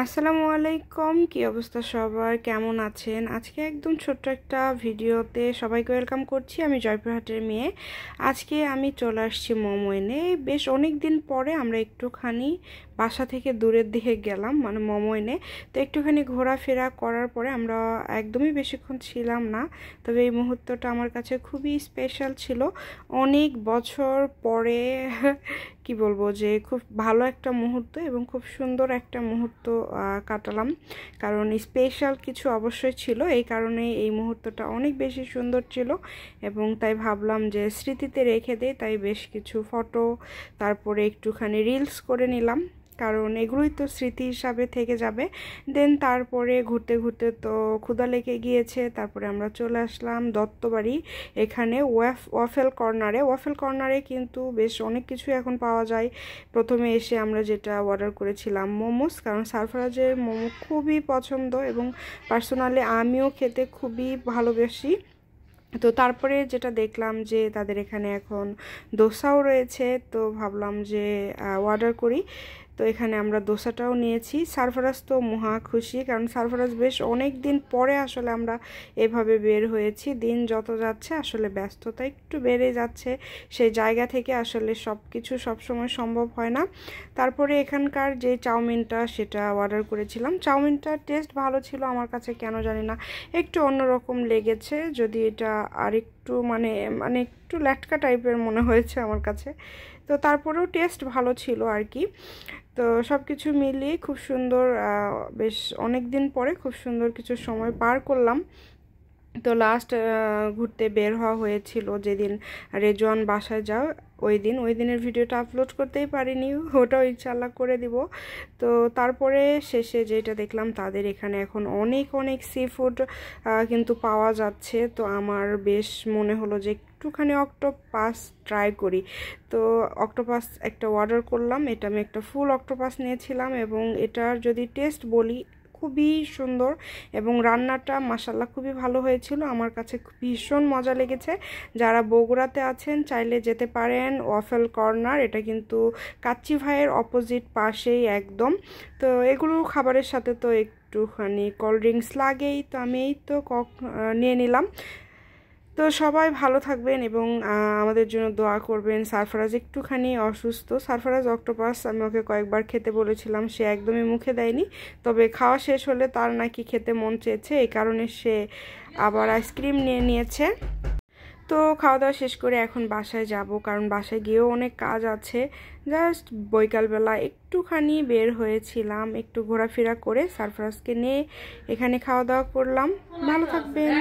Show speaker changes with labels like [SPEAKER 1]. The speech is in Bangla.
[SPEAKER 1] আসসালামু আলাইকুম। কি অবস্থা সবার, কেমন আছেন? আজকে একদম ছোট্ট একটা ভিডিওতে সবাইকে ওয়েলকাম করছি। আমি জয়পুরহাটের মেয়ে। আজকে আমি চলে আসছি মোমো এনে। বেশ অনেক দিন পরে আমরা একটুখানি বাসা থেকে দূরের দিকে গেলাম, মানে মোমো এনে। তো একটুখানি ঘোরাফেরা করার পরে আমরা একদমই বেশিক্ষণ ছিলাম না, তবে এই মুহূর্তটা আমার কাছে খুবই স্পেশাল ছিল। অনেক বছর পরে কি বলবো যে খুব ভালো একটা মুহূর্ত এবং খুব সুন্দর একটা মুহূর্ত কাটালাম। কারণ স্পেশাল কিছু অবশ্যই ছিল, এই কারণে এই মুহূর্তটা অনেক বেশি সুন্দর ছিল এবং তাই ভাবলাম যে স্মৃতিতে রেখে দেই। তাই বেশ কিছু ফটো, তারপরে একটুখানি রিলস করে নিলাম, কারণ এগুলোই তো স্মৃতি হিসাবে থেকে যাবে। দেন তারপরে ঘুরতে ঘুরতে তো ক্ষুধা লেগে গিয়েছে, তারপরে আমরা চলে আসলাম দত্তবাড়ি। এখানে ওয়াফেল কর্নারে কিন্তু বেশ অনেক কিছু এখন পাওয়া যায়। প্রথমে এসে আমরা যেটা অর্ডার করেছিলাম মোমোস, কারণ সারফরাজের মোমো খুবই পছন্দ এবং পার্সোনালি আমিও খেতে খুবই ভালোবাসি। তো তারপরে যেটা দেখলাম যে তাদের এখানে এখন দোসাও রয়েছে, তো ভাবলাম যে অর্ডার করি। তো এখানে আমরা দোসাটাও নিয়েছি। সারফরাজ তো মহা খুশি, কারণ সারফরাজ বেশ অনেক দিন পরে আসলে আমরা এভাবে বের হয়েছি। দিন যত যাচ্ছে আসলে ব্যস্ততা একটু বেড়ে যাচ্ছে, সেই জায়গা থেকে আসলে সব কিছু সবসময় সম্ভব হয় না। তারপরে এখানকার যে চাউমিনটা সেটা অর্ডার করেছিলাম। চাউমিনটার টেস্ট ভালো ছিল, আমার কাছে কেন জানি না একটু অন্যরকম লেগেছে, যদি এটা আরেকটু মানে মানে একটু ল্যাটকা টাইপের মনে হয়েছে আমার কাছে। তো তারপরেও টেস্ট ভালো ছিল আর কি। তো সব কিছু মিলিয়ে খুব সুন্দর, বেশ অনেক দিন পরে খুব সুন্দর কিছু সময় পার করলাম। তো লাস্ট ঘুরতে বের হওয়া হয়েছিল যেদিন রেজওয়ান বাসায় যাও, ওই দিনের ভিডিওটা আপলোড করতেই পারিনি, ওটাও ইনশাল্লাহ করে দিব। তো তারপরে শেষে যেটা দেখলাম তাদের এখানে এখন অনেক অনেক সি ফুড কিন্তু পাওয়া যাচ্ছে। তো আমার বেশ মনে হলো যে একটুখানি অক্টোপাস ট্রাই করি। তো অক্টোপাস একটা অর্ডার করলাম। এটা আমি একটা ফুল অক্টোপাস নিয়েছিলাম এবং এটার যদি টেস্ট বলি খুবই সুন্দর এবং রান্নাটা মাশাল্লাহ খুবই ভালো হয়েছিল, আমার কাছে ভীষণ মজা লেগেছে। যারা বগুড়াতে আছেন চাইলে যেতে পারেন ওয়াফেল কর্নার, এটা কিন্তু কাচ্চি ভাইয়ের অপোজিট পাশেই একদম। তো এগুলো খাবারের সাথে তো একটুখানি কোল্ড ড্রিঙ্কস লাগেই, তো আমি এই তো নিয়ে নিলাম। তো সবাই ভালো থাকবেন এবং আমাদের জন্য দোয়া করবেন। সারফরাজ একটুখানি অসুস্থ। সারফরাজ অক্টোপাস আমি ওকে কয়েকবার খেতে বলেছিলাম, সে একদমই মুখে দেয়নি, তবে খাওয়া শেষ হলে তার নাকি খেতে মন চেয়েছে, এই কারণে সে আবার আইসক্রিম নিয়ে নিয়েছে। তো খাওয়া দাওয়া শেষ করে এখন বাসায় যাব, কারণ বাসায় গিয়েও অনেক কাজ আছে। জাস্ট বৈকালবেলা একটুখানি বের হয়েছিলাম, একটু ঘোরাফেরা করে সারফরাজকে নিয়ে এখানে খাওয়া দাওয়া করলাম। ভালো থাকবেন।